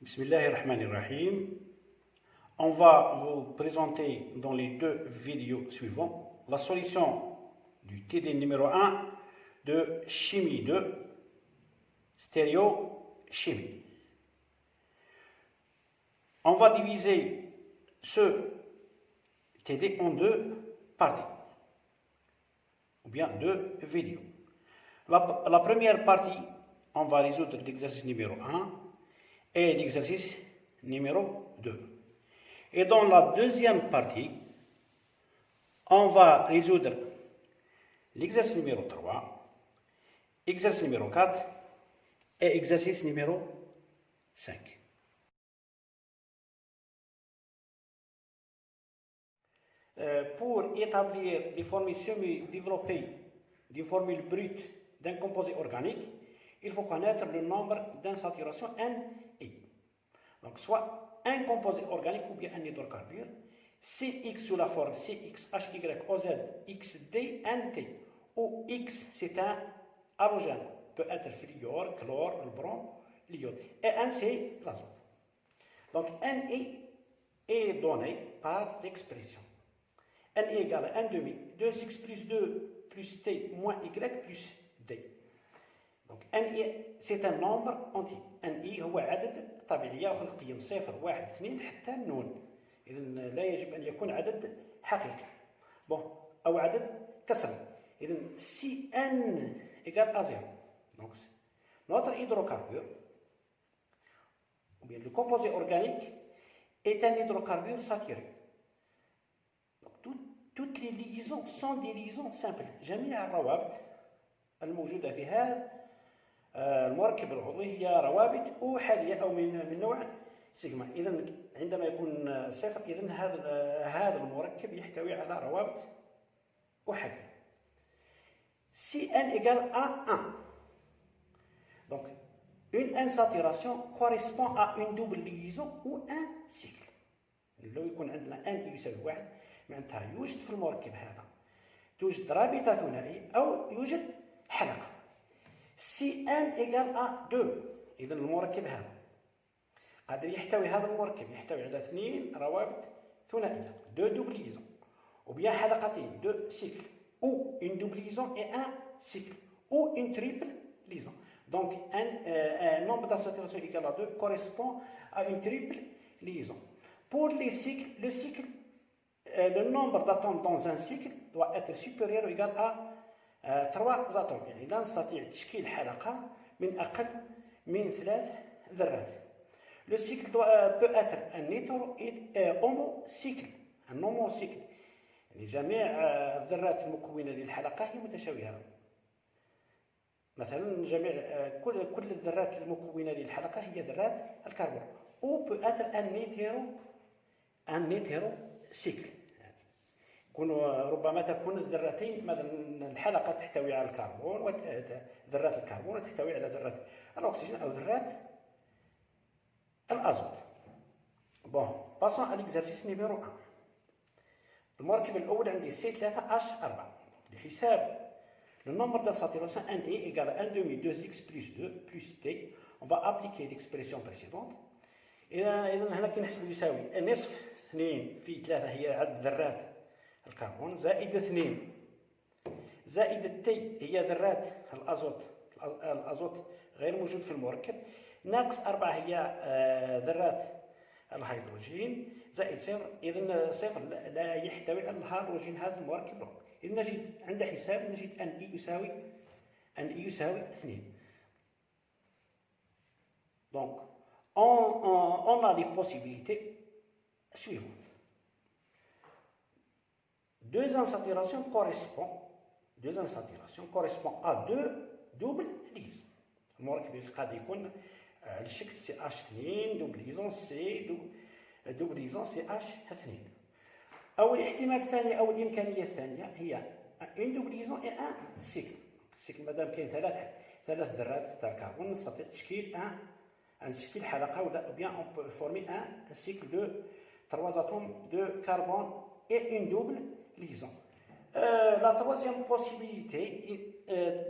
Bismillahirrahmanirrahim. On va vous présenter dans les deux vidéos suivantes la solution du TD numéro 1 de chimie 2, stéréochimie. On va diviser ce TD en deux parties, ou bien deux vidéos. La première partie, on va résoudre l'exercice numéro 1 et l'exercice numéro 2. Et dans la deuxième partie, on va résoudre l'exercice numéro 3, exercice numéro 4 et exercice numéro 5. Pour établir les formules semi-développées d'une formule brute d'un composé organique, il faut connaître le nombre d'insaturations NI. Donc, soit un composé organique ou bien un hydrocarbure, CX sous la forme CXHYOZ, XD, NT, où X c'est un halogène, peut être fluor, chlore, le brom, l'iode, et N c'est l'azote. Donc, NI est donné par l'expression. NI égale à 1 demi, 2x plus 2 plus T moins Y plus D. Donc NI c'est un nombre entier. NI هو عدد طبيعي ياخذ قيم 0 1 2 حتى النون. إذا لا يجب أن يكون عدد حقيقي. أو عدد كسري. إذا si n égale à 0. Donc notre hydrocarbure ou bien le composé organique est un hydrocarbure saturé. Donc toutes les liaisons sont des liaisons simples. جميع الروابط الموجودة في هذا المركب العضوي هي روابط أحادية أو من نوع سيجما. إذا عندما يكون صفر إذا هذا المركب يحتوي على روابط أحادية. Si n égale à 1, donc une insaturation correspond à une double liaison ou un cycle. لو يكون عندنا n يساوي 1 معناتها يوجد في المركب هذا توجد رابطة ثنائية أو يوجد حلقة. Si n égale à 2 إذا المركب هذا قادر يحتوي هذا المركب يحتوي على 2 روابط ثنائية 2 double liaisons ou bien حلقتين 2 cycles ou une double liaison et un cycle ou une triple liaison. Donc un nombre d'insaturations égal à 2 correspond à une triple liaison. Pour les cycles, le nombre d'atomes dans un cycle doit être supérieur ou égal à 3 atomes. يعني لا نستطيع تشكيل حلقة من أقل من 3 ذرات. Le cycle peut être un homocycle. Un homocycle. يعني جميع الذرات المكونة للحلقة هي متشابهة. مثلا جميع كل الذرات المكونة للحلقة هي ذرات الكربون. Ou peut être un hétérocycle. ربما تكون الذرتين مثلا الحلقة تحتوي على الكربون وذرات الكربون تحتوي على ذرات الأكسجين أو ذرات الأزوت. passons à l'exercice numéro 1. المركب الأول عندي C3H4. لحساب le nombre d'insaturations NE égale à 1 demi 2x plus 2 plus T, on va appliquer l'expression précédente. إذا هنا كنحسب يساوي نصف 2 في 3 هي عدد ذرات الكربون زائد 2 زائد التي هي ذرات الأزوت غير موجود في المركب ناقص 4 هي ذرات الهيدروجين زائد 0. إذن 0 لا يحتوي على الهيدروجين هذا المركب. إذا نجد عند حساب نجد أن إي يساوي 2. Donc on a les possibilités suivantes. Deux insaturations correspondent à deux doubles liaisons. المركب قد يكون الشكل CH2 double liaison C double liaison CH2. أو الاحتمال الثاني أو الإمكانية الثانية هي une double liaison et un cycle. السيكل مادام كاين ثلاث ذرات تاع الكربون نستطيع تشكيل حلقة ولا bien on peut former un cycle de 3 atomes de carbone et une double liaison. La troisième possibilité,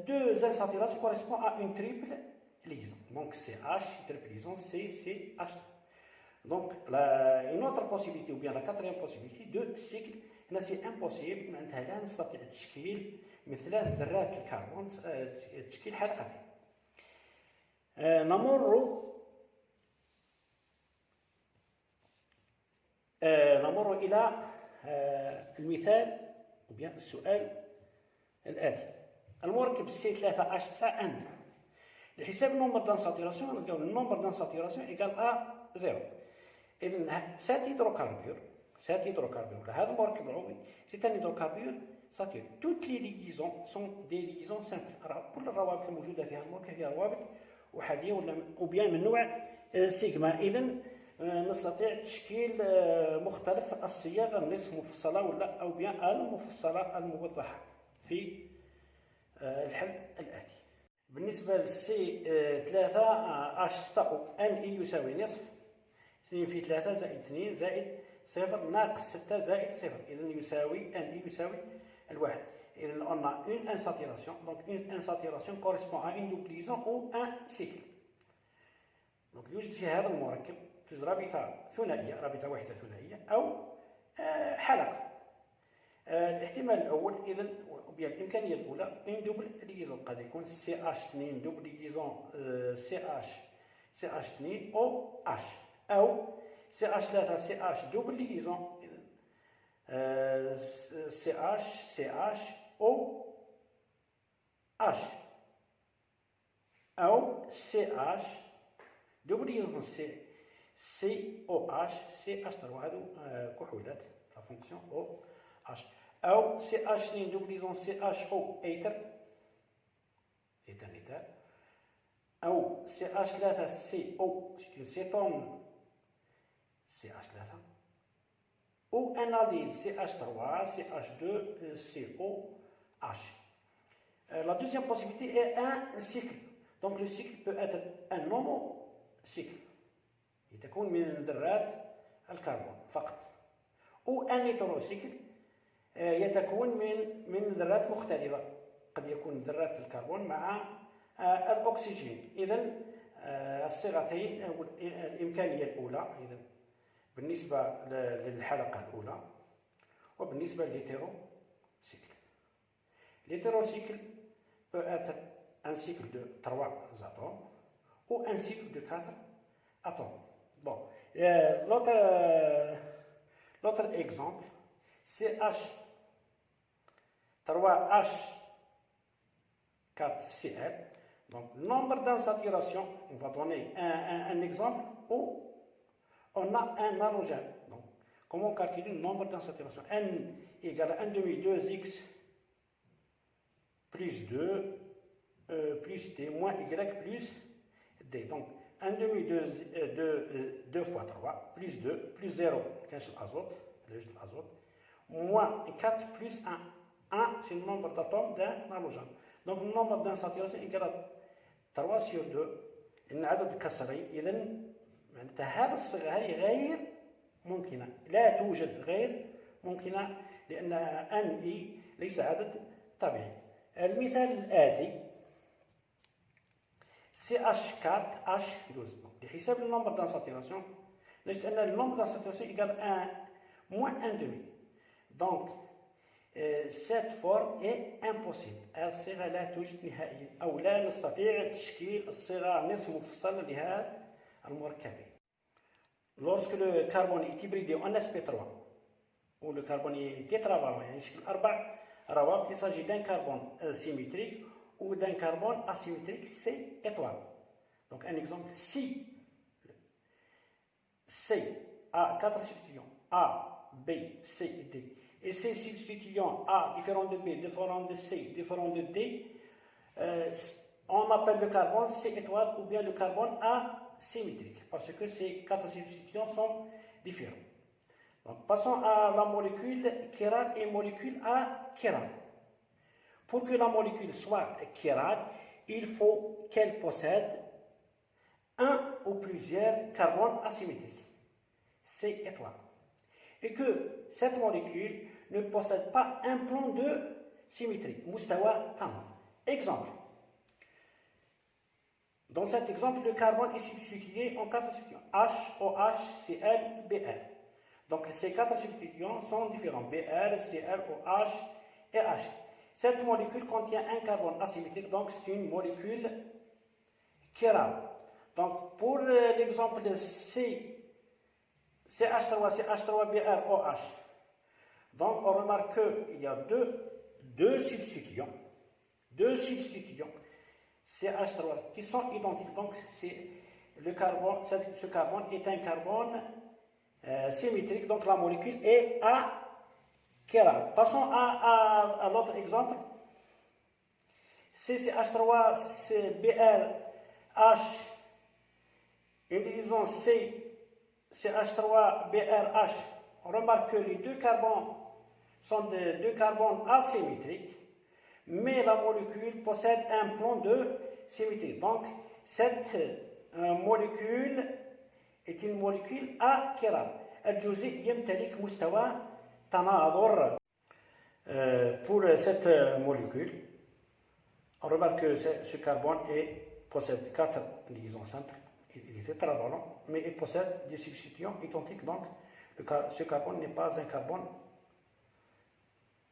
deux insaturations correspondent à une triple liaison. Donc CH triple liaison CCH. Donc une autre possibilité ou bien la quatrième possibilité de cycle هنا سي امبوسيبل معناتها لا نستطيع تشكيل مثل ذرات الكربون تشكيل حلقتين. نمر إلى المثال ou bien السؤال الآتي. المركب C3H9N لحساب النمبر دان ساتوراسيون نلقاو النمبر دان ساتوراسيون ايكال ا 0. اذا سات هيدروكاربور ولا هذا المركب العضوي سي ان هيدروكاربور ساتوري. توت لي ليزون سون دي ليزون سامبل. كل الروابط الموجوده فيها المركب هي روابط احاديه ولا بيان من نوع سيغما. اذا نستطيع تشكيل مختلف الصياغه النصف مفصله ولا او بيان المفصله الموضحه في الحل الاتي. بالنسبه للسي 3 اش 6 ان اي يساوي نصف 2 في 3 زائد 2 زائد 0 ناقص 6 زائد 0. اذا يساوي ان اي يساوي الواحد. اذا قلنا اون انساتيراسيون. دونك اون انساتيراسيون كوريسبون ا اون دوبليزون او ان سيكل. دونك يوجد في هذا المركب توجد رابطه ثنائيه، رابطه واحده ثنائيه او حلقه. الاحتمال الاول اذا بالامكانيه الاولى ان دوبل ليزون قد يكون سي اش 2 دوبل ليزون سي اش 2 او اش او سي اش 3 سي اش دوبل ليزون سي اش او اش او سي اش دوبل ليزون سي او اش سي اش 3. هذو كحولات لا فونكسيون او اش او سي اش 2 دوبل ليزون سي اش او ايتر سي ان ايتر او سي اش 3 سي او سي اون سيتون سي اش 3 ou un allyl CH3, CH2, CO, H. La deuxième possibilité est un cycle. Donc le cycle peut être un monocycle. يتكون من ذرات الكربون فقط. ou un hétérocycle يتكون من ذرات مختلفة. قد يكون ذرات الكربون مع الأكسجين. إذن الصيغتين الإمكانية الأولى إذن بالنسبة للحلقة الأولى وبالنسبة للهيتيروسيكل. L'hétéroscycle peut être un cycle de 3 atomes ou un cycle de 4 atomes. Bon, l'autre exemple, CH 3H4Cl. Donc, nombre d'insaturation, on va donner un exemple où on a un halogène. Donc, comment calculer le nombre d'insaturation? N égale à 1 demi 2x plus 2 plus t moins y plus d. Donc, 1 demi 2 fois 3 plus 2 plus 0, 15 l'azote, moins 4 plus 1. 1, c'est le nombre d'atomes d'un halogène. Donc, le nombre d'insaturation égale à 3 sur 2. العدد كسري. إذا معناتها هذه الصيغه هذه غير ممكنه، لا توجد غير ممكنه لان ان اي ليس عدد طبيعي. المثال الاتي سي اش 4 اش 12. لحساب النمبر دان ساتوراسيون نجد ان النمبر دان ساتوراسيون ايكال 1 موان 1 دومي. دونك cette forme est impossible. الصيغه لا توجد نهائيا او لا نستطيع تشكيل الصيغه نصف مفصله لهذا المركبين. Lorsque le carbone est hybridé en sp3 ou le carbone est tétravalent يعني يشكل 4 روابط, il s'agit d'un carbone symétrique ou d'un carbone asymétrique C étoile. Donc un exemple, si C a 4 substituants A, B, C et D, et ces substituants A différents de B, différents de C, différents de D, on appelle le carbone C étoile ou bien le carbone asymétrique parce que ces 4 substituants sont différents. Donc, passons à la molécule chirale et molécule achirale. Pour que la molécule soit chirale, il faut qu'elle possède un ou plusieurs carbones asymétriques, C étoile, et que cette molécule ne possède pas un plan de symétrie, mustawa tamam. Exemple. Dans cet exemple, le carbone est substitué en 4 substituants. H, OH, Cl, Br. Donc ces 4 substituants sont différents. Br, Cl, OH et H. Cette molécule contient un carbone asymétrique, donc c'est une molécule chirale. Donc pour l'exemple de CH3, CH3, Br, OH. Donc on remarque qu'il y a deux substituants. CH3 qui sont identiques. Donc ce carbone est un carbone symétrique. Donc la molécule est achirale. Passons à l'autre exemple. CH3, BRH, une liaison CH3, BRH. On remarque que les deux carbones sont deux carbones asymétriques, mais la molécule possède un plan de symétrie. Donc, cette molécule est une molécule achirale. الجزيء يمتلك مستوى تناظر. Pour cette molécule, on remarque que ce carbone possède 4 liaisons simples. Il est tétravalent, mais il possède des substituants identiques. Donc, ce carbone n'est pas un carbone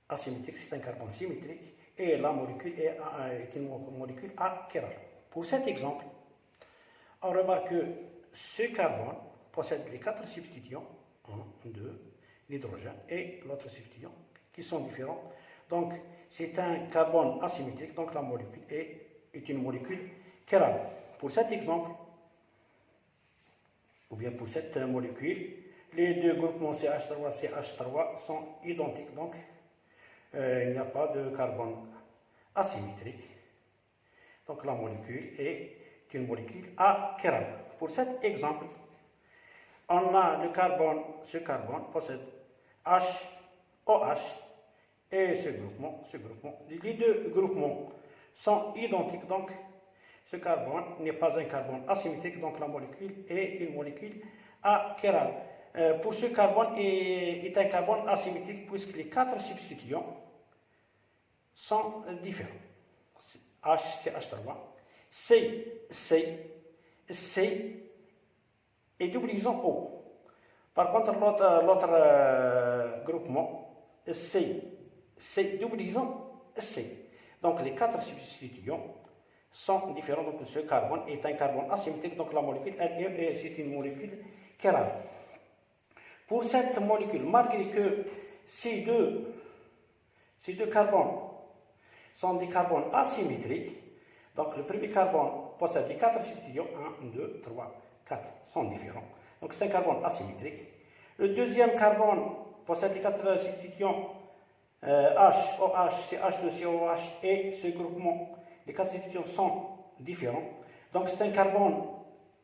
asymétrique, c'est un carbone symétrique. Et la molécule est une molécule achirale. Pour cet exemple, on remarque que ce carbone possède les 4 substituants, 1, 2, l'hydrogène et l'autre substituant, qui sont différents. Donc, c'est un carbone asymétrique, donc la molécule est une molécule chirale. Pour cet exemple, ou bien pour cette molécule, les deux groupements CH3 sont identiques, donc il n'y a pas de carbone asymétrique. Donc la molécule est une molécule achirale. Pour cet exemple, on a ce carbone possède H, OH et ce groupement. Les deux groupements sont identiques, donc ce carbone n'est pas un carbone asymétrique, donc la molécule est une molécule achirale. Pour ce carbone est un carbone asymétrique puisque les 4 substituants sont différents. H, CH3, C et double liaison O. Par contre, l'autre groupement, C double liaison C. Donc les 4 substituants sont différents. Donc ce carbone est un carbone asymétrique, donc la molécule, c'est une molécule chirale. Pour cette molécule, malgré que ces deux carbones sont des carbones asymétriques, donc le premier carbone possède les 4 substituants, 1, 2, 3, 4, sont différents. Donc c'est un carbone asymétrique. Le deuxième carbone possède les 4 substituants H, OH, CH2, COH et ce groupement. Les 4 substituants sont différents. Donc c'est un carbone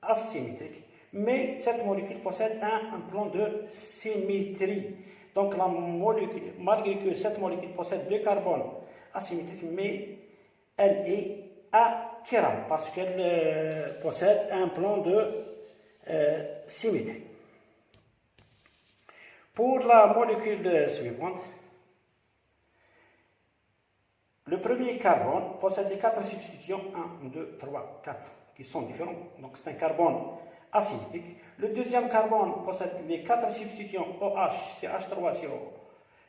asymétrique. Mais cette molécule possède un plan de symétrie. Donc la molécule, malgré que cette molécule possède 2 carbones asymétriques, mais elle est achirale parce qu'elle possède un plan de symétrie. Pour la molécule suivante, le premier carbone possède les 4 substituants 1, 2, 3, 4 qui sont différents. Donc c'est un carbone asymétrique. Le deuxième carbone possède les 4 substituants OH, CH3,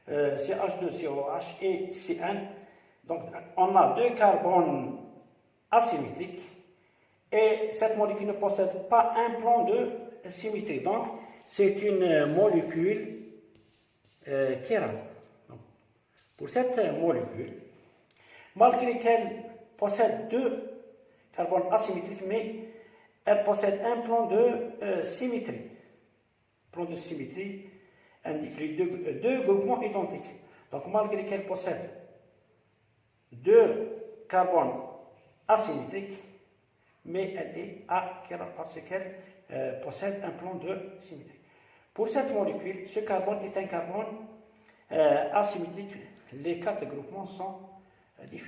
CH2, COH et CN. Donc on a 2 carbones asymétriques et cette molécule ne possède pas un plan de symétrie. Donc c'est une molécule chirale. Pour cette molécule, malgré qu'elle possède 2 carbones asymétriques, mais elle possède un plan de symétrie. Le plan de symétrie indique les deux groupements identiques. Donc, malgré qu'elle possède 2 carbones asymétriques, mais elle est achirale parce qu'elle possède un plan de symétrie. Pour cette molécule, ce carbone est un carbone asymétrique. Les 4 groupements sont différents.